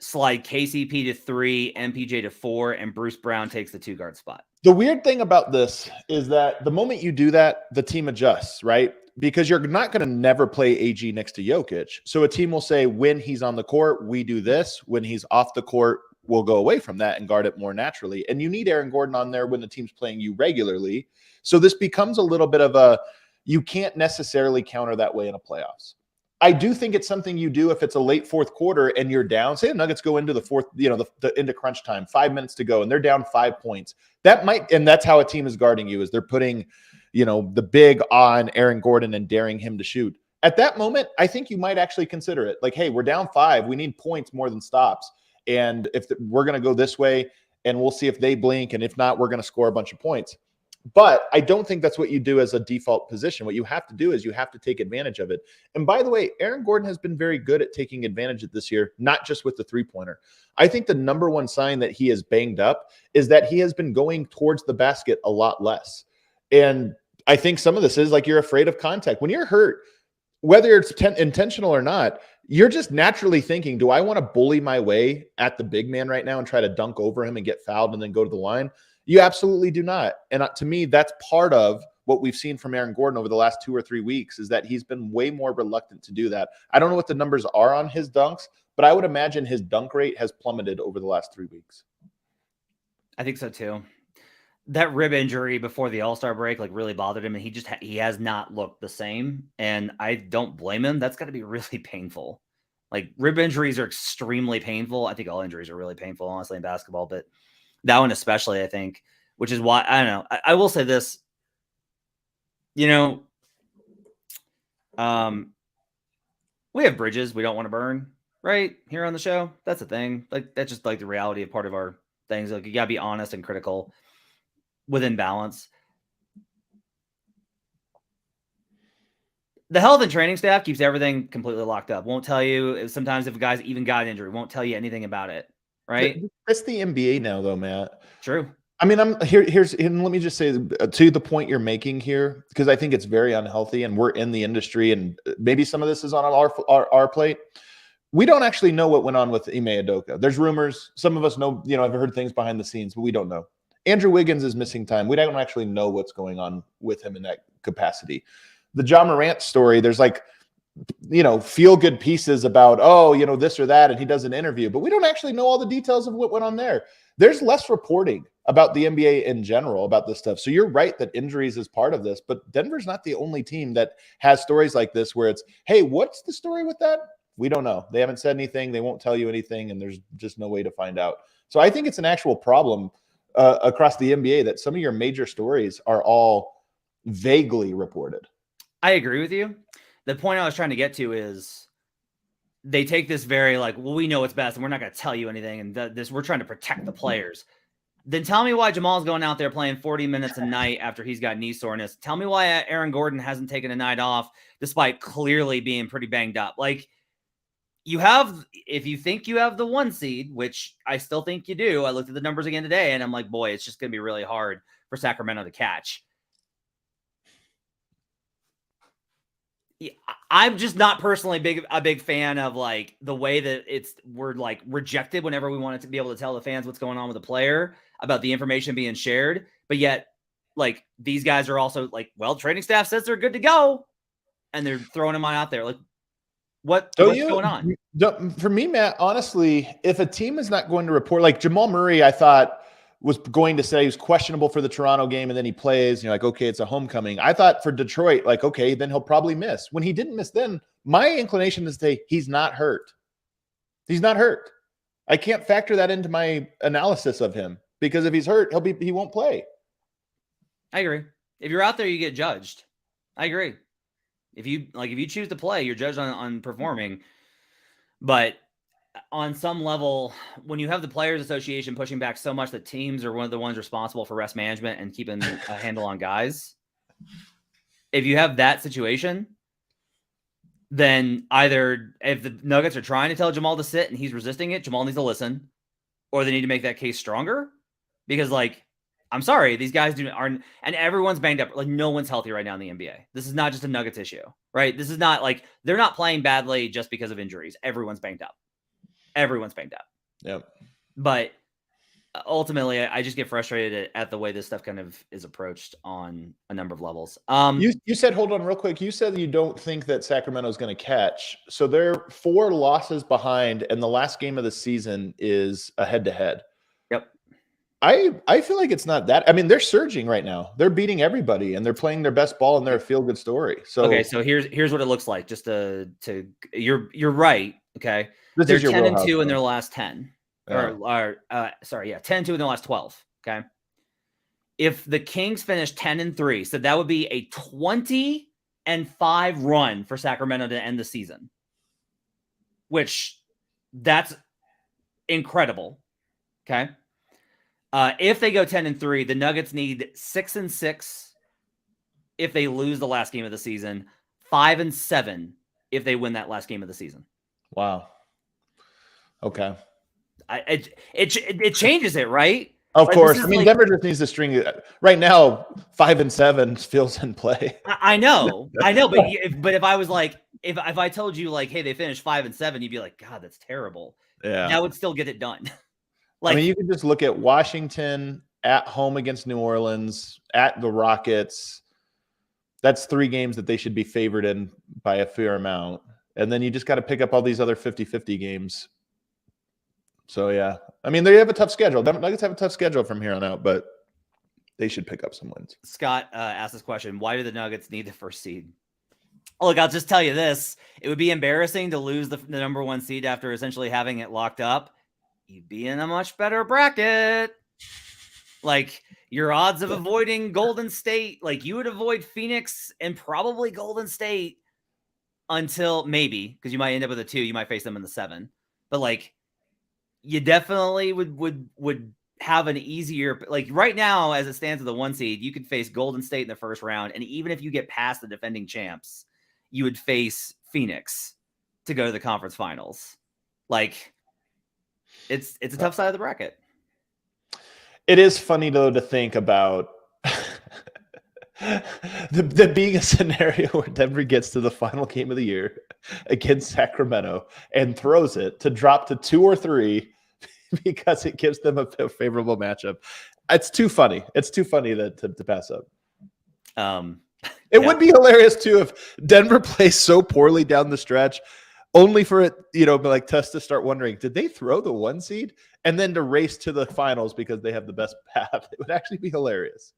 Speaker 1: slide KCP to 3, MPJ to 4, and Bruce Brown takes the 2-guard spot.
Speaker 3: The weird thing about this is that the moment you do that, the team adjusts, right? Because you're not going to never play AG next to Jokic. So a team will say, when he's on the court, we do this. When he's off the court, we'll go away from that and guard it more naturally. And you need Aaron Gordon on there when the team's playing you regularly. So this becomes a little bit of you can't necessarily counter that way in a playoffs. I do think it's something you do if it's a late fourth quarter and you're down. Say the Nuggets go into the fourth, into crunch time, 5 minutes to go, and they're down 5 points. And that's how a team is guarding you, is they're putting, the big on Aaron Gordon and daring him to shoot. At that moment, I think you might actually consider it. Like, hey, we're down 5. We need points more than stops. And if we're going to go this way, and we'll see if they blink. And if not, we're going to score a bunch of points. But I don't think that's what you do as a default position. What you have to do is you have to take advantage of it. And by the way, Aaron Gordon has been very good at taking advantage of this year, not just with the three-pointer. I think the number one sign that he is banged up is that he has been going towards the basket a lot less. And I think some of this is like you're afraid of contact. When you're hurt, whether it's intentional or not, you're just naturally thinking, do I want to bully my way at the big man right now and try to dunk over him and get fouled and then go to the line? You absolutely do not. And to me, that's part of what we've seen from Aaron Gordon over the last 2 or 3 weeks, is that he's been way more reluctant to do that. I don't know what the numbers are on his dunks, but I would imagine his dunk rate has plummeted over the last 3 weeks.
Speaker 1: I think so too. That rib injury before the All-Star break really bothered him, and he has not looked the same. And I don't blame him. That's got to be really painful. Like, rib injuries are extremely painful. I think all injuries are really painful, honestly, in basketball, but that one especially, I think, which is why, I don't know. I will say this, we have bridges we don't want to burn, right? Here on the show. That's a thing. Like, that's just like the reality of part of our things. Like, you gotta be honest and critical within balance. The health and training staff keeps everything completely locked up. Won't tell you sometimes if a guy's even got an injury, won't tell you anything about it. Right.
Speaker 3: That's the NBA now, though, Matt.
Speaker 1: True.
Speaker 3: I mean, and let me just say to the point you're making here, because I think it's very unhealthy, and we're in the industry, and maybe some of this is on our plate. We don't actually know what went on with Ime Udoka. There's rumors. Some of us know, I've heard things behind the scenes, but we don't know. Andrew Wiggins is missing time. We don't actually know what's going on with him in that capacity. The Ja Morant story, there's feel good pieces about, this or that, and he does an interview, but we don't actually know all the details of what went on there. There's less reporting about the NBA in general about this stuff. So you're right that injuries is part of this, but Denver's not the only team that has stories like this where it's, hey, what's the story with that? We don't know. They haven't said anything. They won't tell you anything, and there's just no way to find out. So I think it's an actual problem across the NBA that some of your major stories are all vaguely reported.
Speaker 1: I agree with you. The point I was trying to get to is they take this very we know what's best and we're not going to tell you anything. And we're trying to protect the players. Then tell me why Jamal's going out there playing 40 minutes a night after he's got knee soreness. Tell me why Aaron Gordon hasn't taken a night off despite clearly being pretty banged up. If you think you have the 1 seed, which I still think you do, I looked at the numbers again today and I'm like, boy, it's just going to be really hard for Sacramento to catch. I'm just not personally a big fan of the way that we're rejected whenever we wanted to be able to tell the fans what's going on with the player about the information being shared. But yet, these guys are also training staff says they're good to go, and they're throwing them out there. What's going on?
Speaker 3: For me, Matt, honestly, if a team is not going to report, Jamal Murray, I thought was going to say he was questionable for the Toronto game, and then he plays, and you're like, okay, it's a homecoming. I thought for Detroit, okay, then he'll probably miss. When he didn't miss, then my inclination is to say he's not hurt. He's not hurt. I can't factor that into my analysis of him because if he's hurt, he won't play.
Speaker 1: I agree. If you're out there, you get judged. I agree. If you choose to play, you're judged on performing. But on some level, when you have the Players Association pushing back so much that teams are one of the ones responsible for rest management and keeping a handle on guys, if you have that situation, then either if the Nuggets are trying to tell Jamal to sit and he's resisting it, Jamal needs to listen, or they need to make that case stronger. Because I'm sorry, these guys aren't, and everyone's banged up. No one's healthy right now in the NBA. This is not just a Nuggets issue, right? This is not they're not playing badly just because of injuries. Everyone's banged up.
Speaker 3: Yep.
Speaker 1: But ultimately, I just get frustrated at the way this stuff kind of is approached on a number of levels.
Speaker 3: You said, hold on real quick. You said you don't think that Sacramento is going to catch. So they're 4 losses behind, and the last game of the season is a head-to-head.
Speaker 1: Yep.
Speaker 3: I feel like it's not that. I mean, they're surging right now. They're beating everybody, and they're playing their best ball, and they're a feel-good story. So
Speaker 1: okay, so here's what it looks like. Just you're right. Okay.
Speaker 3: They're
Speaker 1: 10-2 in their last 10. Yeah. 10-2 in their last 12. Okay. If the Kings finish 10-3, so that would be a 20-5 run for Sacramento to end the season, which that's incredible. Okay. If they go 10-3, the Nuggets need 6-6 if they lose the last game of the season, 5-7 if they win that last game of the season.
Speaker 3: Wow. Okay.
Speaker 1: It changes it, right?
Speaker 3: Of course. I mean, Denver just needs to string it. Right now, 5-7 feels in play.
Speaker 1: I know. But if I was if I told you hey, they finished 5-7, you'd be like, God, that's terrible.
Speaker 3: Yeah.
Speaker 1: That would still get it done.
Speaker 3: I mean, you could just look at Washington at home against New Orleans, at the Rockets. That's 3 games that they should be favored in by a fair amount. And then you just got to pick up all these other 50-50 games. So, yeah. I mean, they have a tough schedule. The Nuggets have a tough schedule from here on out, but they should pick up some wins.
Speaker 1: Scott asked this question. Why do the Nuggets need the first seed? Look, I'll just tell you this. It would be embarrassing to lose the number 1 seed after essentially having it locked up. You'd be in a much better bracket. Your odds of avoiding Golden State, you would avoid Phoenix and probably Golden State until maybe, because you might end up with a 2. You might face them in the 7. But you definitely would have an easier, right now, as it stands with the 1 seed, you could face Golden State in the first round. And even if you get past the defending champs, you would face Phoenix to go to the conference finals. It's a tough side of the bracket.
Speaker 3: It is funny though to think about the being a scenario where Denver gets to the final game of the year against Sacramento and throws it to drop to 2 or 3 because it gives them a favorable matchup. It's too funny. It's too funny to pass up. It would be hilarious too if Denver plays so poorly down the stretch, only for it, like us to start wondering, did they throw the 1 seed and then to race to the finals because they have the best path? It would actually be hilarious.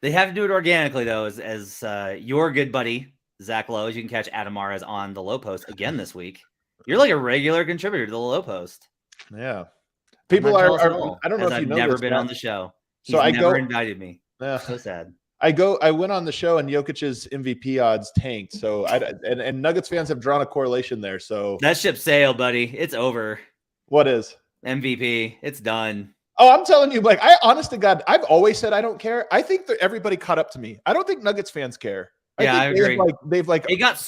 Speaker 1: They have to do it organically, though, as your good buddy, Zach Lowe, as you can catch Adam Mares on the Low Post again this week. You're like a regular contributor to the Low Post.
Speaker 3: Yeah. People are I don't know if
Speaker 1: I've
Speaker 3: you know
Speaker 1: never
Speaker 3: this,
Speaker 1: been
Speaker 3: man.
Speaker 1: on the show.
Speaker 3: So
Speaker 1: He's never invited me.
Speaker 3: Yeah.
Speaker 1: So sad.
Speaker 3: I went on the show and Jokic's MVP odds tanked. So and Nuggets fans have drawn a correlation there. So
Speaker 1: that ship sailed, buddy. It's over.
Speaker 3: What is?
Speaker 1: MVP. It's done.
Speaker 3: Oh, I'm telling you, like, honest to God, I've always said I don't care. I think that everybody caught up to me. I don't think Nuggets fans care.
Speaker 1: I agree.
Speaker 3: They've
Speaker 1: it got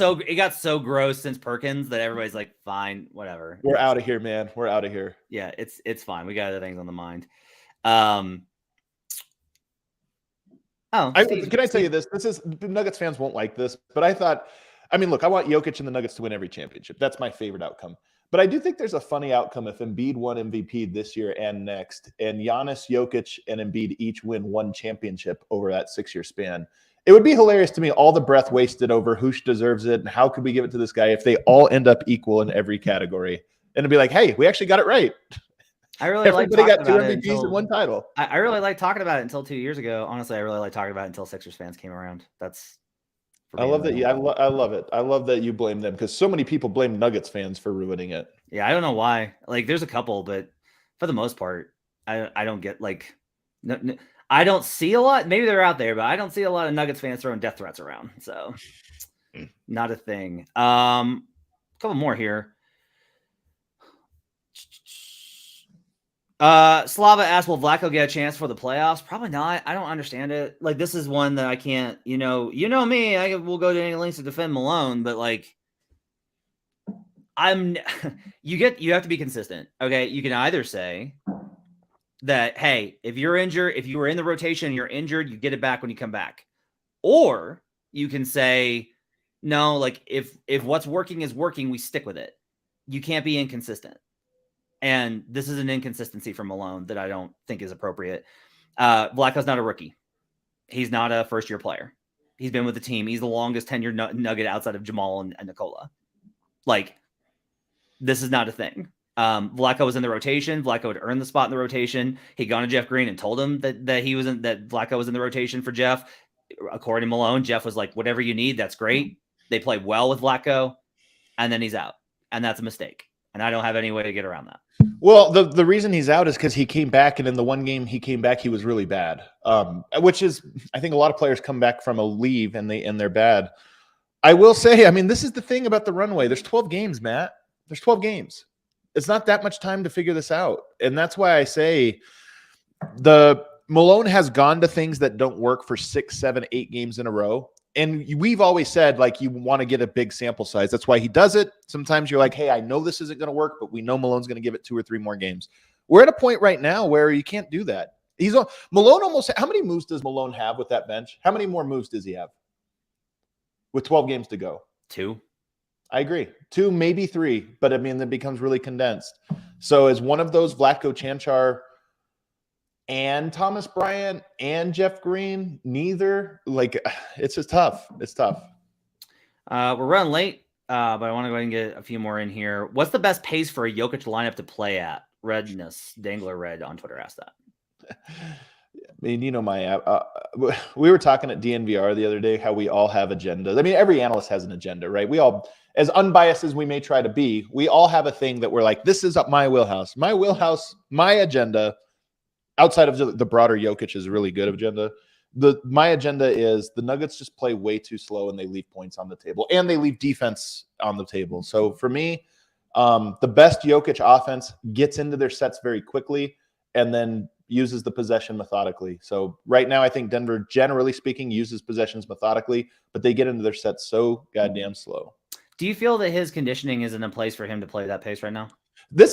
Speaker 1: so gross since Perkins that everybody's like, fine, whatever.
Speaker 3: We're out of here, man. We're out of here.
Speaker 1: Yeah, it's fine. We got other things on the mind.
Speaker 3: Can I tell you this? Nuggets fans won't like this, but I want Jokic and the Nuggets to win every championship. That's my favorite outcome. But I do think there's a funny outcome if Embiid won MVP this year and next, and Giannis, Jokic, and Embiid each win 1 championship over that 6-year span. It would be hilarious to me, all the breath wasted over who deserves it and how could we give it to this guy if they all end up equal in every category. And it'd be like, hey, we actually got it right. Everybody got 2 MVPs and 1 title.
Speaker 1: I really like talking about it until 2 years ago. Honestly, I really like talking about it until Sixers fans came around.
Speaker 3: I love that. I love it. I love that you blame them because so many people blame Nuggets fans for ruining it.
Speaker 1: Yeah, I don't know why. Like, there's a couple, but for the most part, I don't get no, I don't see a lot. Maybe they're out there, but I don't see a lot of Nuggets fans throwing death threats around. So, not a thing. A couple more here. Slava asked, will Vlatko get a chance for the playoffs? Probably not. I don't understand it. Like, this is one that I can't, you know me, I will go to any lengths to defend Malone, but like, you have to be consistent. Okay. You can either say that, hey, if you're injured, if you were in the rotation, you're injured, you get it back when you come back. Or you can say, no, like if what's working is working, we stick with it. You can't be inconsistent. And this is an inconsistency from Malone that I don't think is appropriate. Vlatko's not a rookie. He's not a first-year player. He's been with the team. He's the longest tenured Nugget outside of Jamal and Nikola. Like, this is not a thing. Vlatko was in the rotation. Vlatko had earned the spot in the rotation. He'd gone to Jeff Green and told him that Vlatko was in the rotation for Jeff. According to Malone, Jeff was like, whatever you need, that's great. They played well with Vlatko, and then he's out. And that's a mistake. And I don't have any way to get around that.
Speaker 3: Well, the reason he's out is because he came back, and in the one game he came back, he was really bad. Which is, I think a lot of players come back from a leave and they're bad. I will say, I mean, this is the thing about the runway. There's 12 games, Matt. There's 12 games. It's not that much time to figure this out. And that's why I say the Malone has gone to things that don't work for 6, 7, 8 games in a row. And we've always said, like, you want to get a big sample size. That's why he does it. Sometimes you're like, hey, I know this isn't going to work, but we know Malone's going to give it 2 or 3 more games. We're at a point right now where you can't do that. Malone almost, how many moves does Malone have with that bench? How many more moves does he have with 12 games to go?
Speaker 1: 2.
Speaker 3: I agree. 2, maybe 3, but I mean, that becomes really condensed. So as one of those Vlatko, Chanchar, and Thomas Bryant and Jeff Green, neither, like, it's just tough. It's tough.
Speaker 1: We're running late, but I want to go ahead and get a few more in here. What's the best pace for a Jokic lineup to play at? Redness, Dangler Red on Twitter asked that.
Speaker 3: I mean, you know, we were talking at DNVR the other day how we all have agendas. I mean, every analyst has an agenda, right? We all, as unbiased as we may try to be, we all have a thing that we're like, this is up my wheelhouse. My wheelhouse, my agenda, outside of the broader Jokic is a really good agenda. My agenda is the Nuggets just play way too slow and they leave points on the table and they leave defense on the table. So for me, the best Jokic offense gets into their sets very quickly and then uses the possession methodically. So right now, I think Denver, generally speaking, uses possessions methodically, but they get into their sets so goddamn slow.
Speaker 1: Do you feel that his conditioning isn't in place for him to play that pace right now?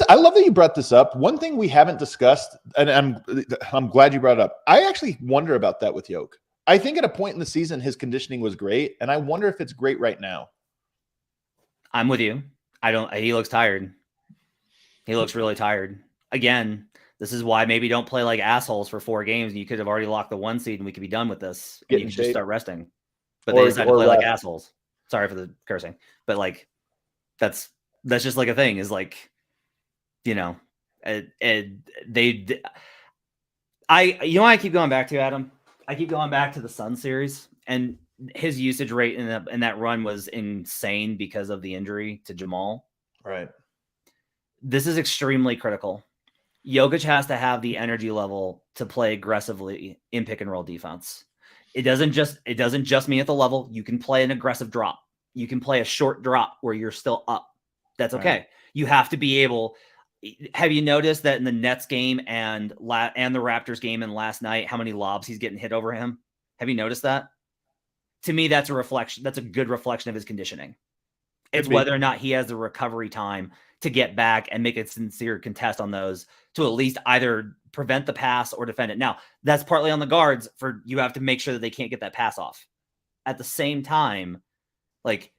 Speaker 3: I love that you brought this up. One thing we haven't discussed, and I'm glad you brought it up. I actually wonder about that with Jokic. I think at a point in the season, his conditioning was great, and I wonder if it's great right now.
Speaker 1: I'm with you. He looks tired. He looks really tired. Again, this is why maybe don't play like assholes for 4 games, and you could have already locked the 1 seed, and we could be done with this. And you could just start resting. but they decided to play like
Speaker 3: ref.
Speaker 1: assholes. Sorry for the cursing, but like that's just like a thing. Is like, you know, I keep going back to, Adam. I keep going back to the Sun series, and his usage rate in that run was insane because of the injury to Jamal.
Speaker 3: Right.
Speaker 1: This is extremely critical. Jokic has to have the energy level to play aggressively in pick and roll defense. It doesn't just mean at the level. You can play an aggressive drop. You can play a short drop where you're still up. That's okay. Right. You have to be able. Have you noticed that in the Nets game and the Raptors game and last night, how many lobs he's getting hit over him? Have you noticed that? To me, that's a reflection. That's a good reflection of his conditioning. It's whether or not he has the recovery time to get back and make a sincere contest on those to at least either prevent the pass or defend it. Now, that's partly on the guards for you have to make sure that they can't get that pass off. At the same time, like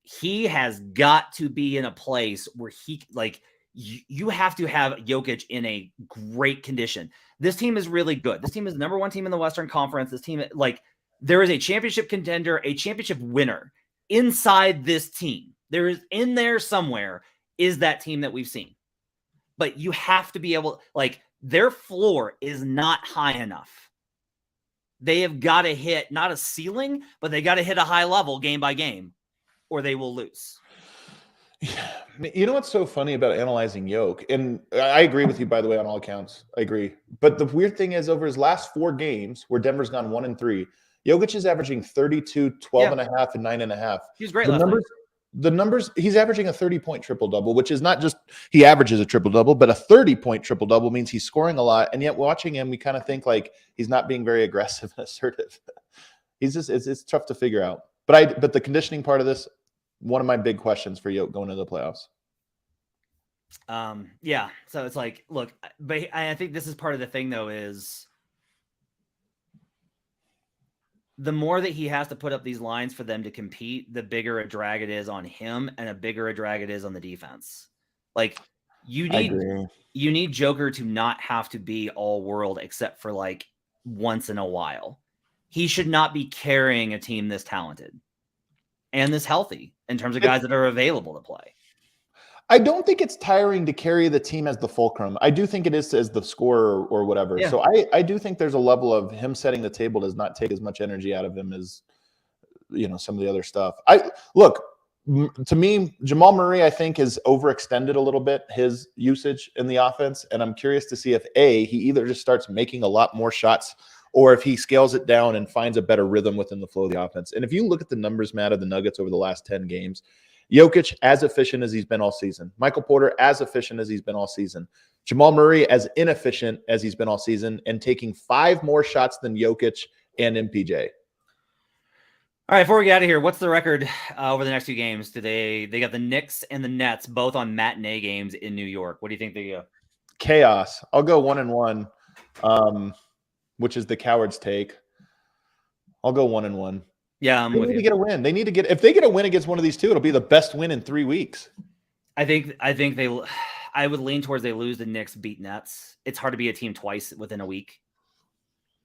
Speaker 1: he has got to be in a place where he like you have to have Jokic in a great condition. This team is really good. This team is the number one team in the Western Conference. This team, like there is a championship contender, a championship winner inside this team. There is in there somewhere is that team that we've seen. But you have to be able, like, their floor is not high enough. They have got to hit not a ceiling, but they got to hit a high level game by game, or they will lose.
Speaker 3: You know what's so funny about analyzing Jokic? And I agree with you, by the way, on all accounts. I agree. But the weird thing is, over his last 4 games, where Denver's gone 1-3, Jokic is averaging 32, 12.5, and 9.5.
Speaker 1: He was great last night.
Speaker 3: The numbers, he's averaging a 30-point triple-double, which is not just he averages a triple-double, but a 30-point triple-double means he's scoring a lot. And yet watching him, we kind of think like he's not being very aggressive and assertive. He's just, it's tough to figure out. But the conditioning part of this, one of my big questions for Jokic going into the playoffs.
Speaker 1: Yeah. So it's like, look, but I think this is part of the thing though, is the more that he has to put up these lines for them to compete, the bigger a drag it is on him and a bigger a drag it is on the defense. Like you need Joker to not have to be all world except for like once in a while. He should not be carrying a team this talented and this healthy in terms of guys that are available to play.
Speaker 3: I don't think it's tiring to carry the team as the fulcrum. I do think it is as the scorer or whatever. Yeah. So I do think there's a level of him setting the table does not take as much energy out of him as, you know, some of the other stuff. To me, Jamal Murray, I think, is overextended a little bit, his usage in the offense. And I'm curious to see if he either just starts making a lot more shots or if he scales it down and finds a better rhythm within the flow of the offense. And if you look at the numbers, Matt, of the Nuggets over the last 10 games, Jokic, as efficient as he's been all season. Michael Porter, as efficient as he's been all season. Jamal Murray, as inefficient as he's been all season, and taking 5 more shots than Jokic and MPJ.
Speaker 1: All right, before we get out of here, what's the record over the next 2 games? They got the Knicks and the Nets, both on matinee games in New York. What do you think they go?
Speaker 3: Chaos. I'll go 1-1, which is the coward's take. I'll go 1-1.
Speaker 1: Yeah, I'm with you.
Speaker 3: They need to get a win. If they get a win against one of these two, it'll be the best win in 3 weeks.
Speaker 1: I would lean towards they lose the Knicks, beat Nets. It's hard to beat a team twice within a week.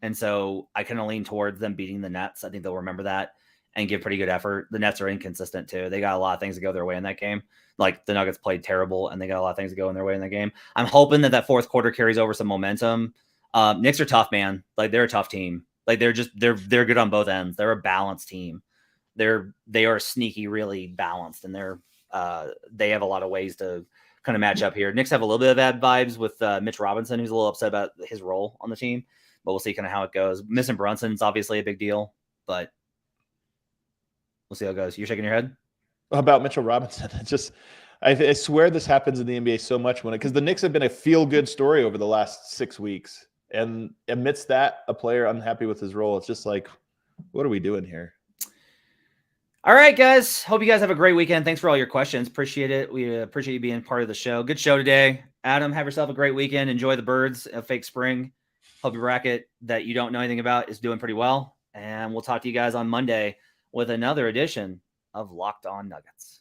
Speaker 1: And so I kind of lean towards them beating the Nets. I think they'll remember that and give pretty good effort. The Nets are inconsistent too. They got a lot of things to go their way in that game. Like the Nuggets played terrible and they got a lot of things to go in their way in that game. I'm hoping that 4th quarter carries over some momentum. Knicks are tough, man. Like they're a tough team. Like they're good on both ends. They're a balanced team. They are sneaky, really balanced, and they have a lot of ways to kind of match up here. Knicks have a little bit of bad vibes with Mitch Robinson, who's a little upset about his role on the team, but we'll see kind of how it goes. Missing Brunson's obviously a big deal, but we'll see how it goes. You're shaking your head
Speaker 3: about Mitchell Robinson. I swear this happens in the NBA so much because the Knicks have been a feel-good story over the last 6 weeks. And amidst that, a player unhappy with his role. It's just like, what are we doing here?
Speaker 1: All right, guys. Hope you guys have a great weekend. Thanks for all your questions. Appreciate it. We appreciate you being part of the show. Good show today. Adam, have yourself a great weekend. Enjoy the birds of fake spring. Hope your bracket that you don't know anything about is doing pretty well. And we'll talk to you guys on Monday with another edition of Locked On Nuggets.